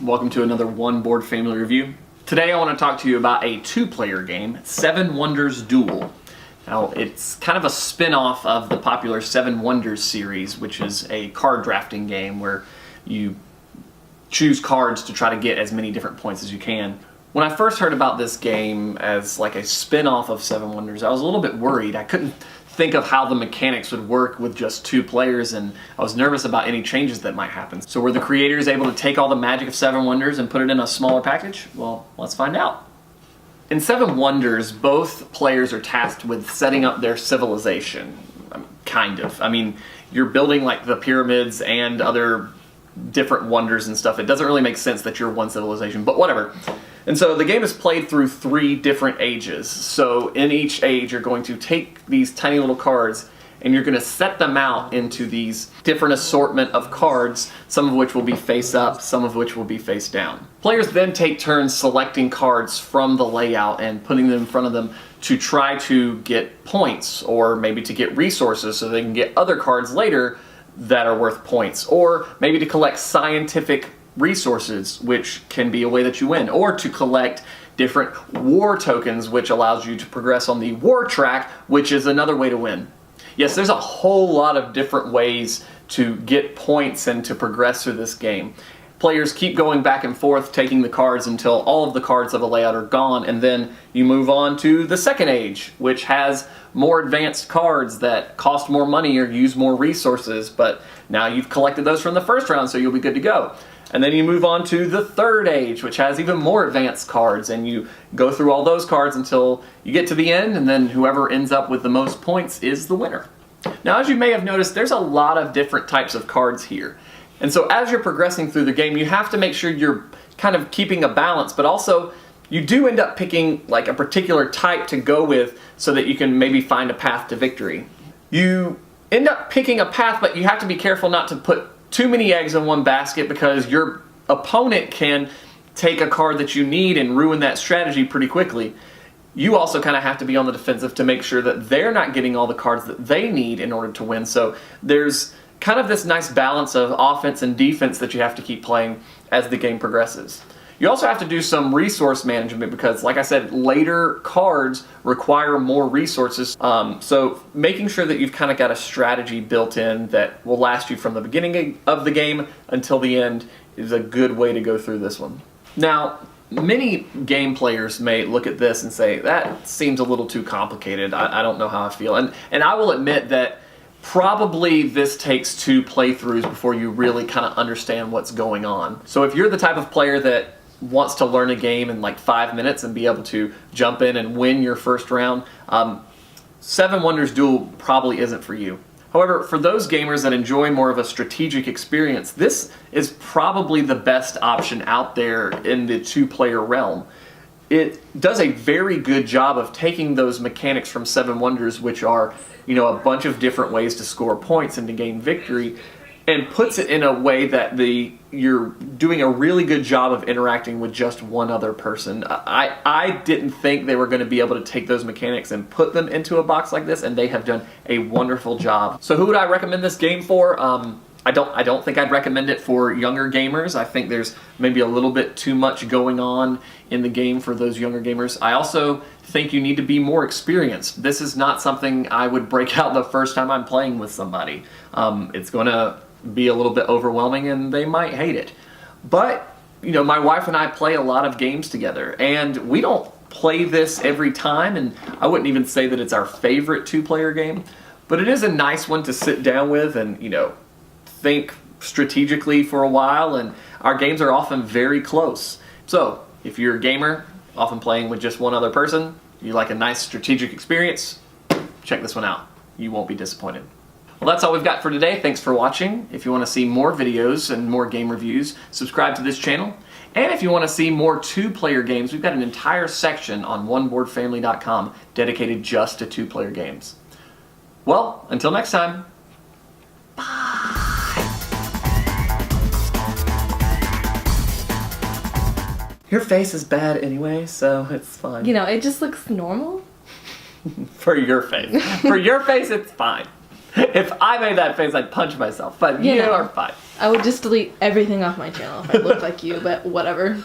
Welcome to another One Board Family Review. Today I want to talk to you about a two-player game, Seven Wonders Duel. Now, it's kind of a spin-off of the popular Seven Wonders series, which is a card drafting game where you choose cards to try to get as many different points as you can. When I first heard about this game as like a spin-off of Seven Wonders, I was a little bit worried. I couldn't think of how the mechanics would work with just two players, and I was nervous about any changes that might happen. So were the creators able to take all the magic of Seven Wonders and put it in a smaller package? Well, let's find out. In Seven Wonders, both players are tasked with setting up their civilization. Kind of. I mean, you're building like the pyramids and other different wonders and stuff. It doesn't really make sense that you're one civilization, but whatever. And so the game is played through 3 different ages. So in each age, you're going to take these tiny little cards and you're going to set them out into these different assortment of cards, some of which will be face up, some of which will be face down. Players then take turns selecting cards from the layout and putting them in front of them to try to get points, or maybe to get resources so they can get other cards later that are worth points, or maybe to collect scientific resources, which can be a way that you win, or to collect different war tokens, which allows you to progress on the war track, which is another way to win. Yes, there's a whole lot of different ways to get points and to progress through this game. Players keep going back and forth taking the cards until all of the cards of the layout are gone, and then you move on to the second age, which has more advanced cards that cost more money or use more resources, but now you've collected those from the first round, so you'll be good to go. And then you move on to the third age, which has even more advanced cards, and you go through all those cards until you get to the end, and then whoever ends up with the most points is the winner. Now, as you may have noticed, there's a lot of different types of cards here. And so as you're progressing through the game, you have to make sure you're kind of keeping a balance, but also you do end up picking like a particular type to go with so that you can maybe find a path to victory. You end up picking a path, but you have to be careful not to put too many eggs in one basket, because your opponent can take a card that you need and ruin that strategy pretty quickly. You also kind of have to be on the defensive to make sure that they're not getting all the cards that they need in order to win. So there's kind of this nice balance of offense and defense that you have to keep playing as the game progresses. You also have to do some resource management because, like I said, later cards require more resources. So making sure that you've kind of got a strategy built in that will last you from the beginning of the game until the end is a good way to go through this one. Now, many game players may look at this and say, that seems a little too complicated. I don't know how I feel. And I will admit that probably this takes 2 playthroughs before you really kind of understand what's going on. So if you're the type of player that wants to learn a game in like 5 minutes and be able to jump in and win your first round, Seven Wonders Duel probably isn't for you. However, for those gamers that enjoy more of a strategic experience, this is probably the best option out there in the 2-player realm. It does a very good job of taking those mechanics from Seven Wonders, which are, you know, a bunch of different ways to score points and to gain victory, and puts it in a way that you're doing a really good job of interacting with just one other person. I didn't think they were going to be able to take those mechanics and put them into a box like this, and they have done a wonderful job. So who would I recommend this game for? I don't think I'd recommend it for younger gamers. I think there's maybe a little bit too much going on in the game for those younger gamers. I also think you need to be more experienced. This is not something I would break out the first time I'm playing with somebody. It's going to be a little bit overwhelming and they might hate it. But, you know, my wife and I play a lot of games together, and we don't play this every time, and I wouldn't even say that it's our favorite 2-player game, but it is a nice one to sit down with and, you know, think strategically for a while, and our games are often very close. So if you're a gamer, often playing with just one other person, you like a nice strategic experience, check this one out. You won't be disappointed. Well, that's all we've got for today. Thanks for watching. If you want to see more videos and more game reviews, subscribe to this channel. And if you want to see more 2-player games, we've got an entire section on oneboardfamily.com dedicated just to 2-player games. Well, until next time, bye. Your face is bad anyway, so it's fine. You know, it just looks normal. For your face. For your face, it's fine. If I made that face, I'd punch myself. But you are fine. I would just delete everything off my channel if I looked like you, but whatever.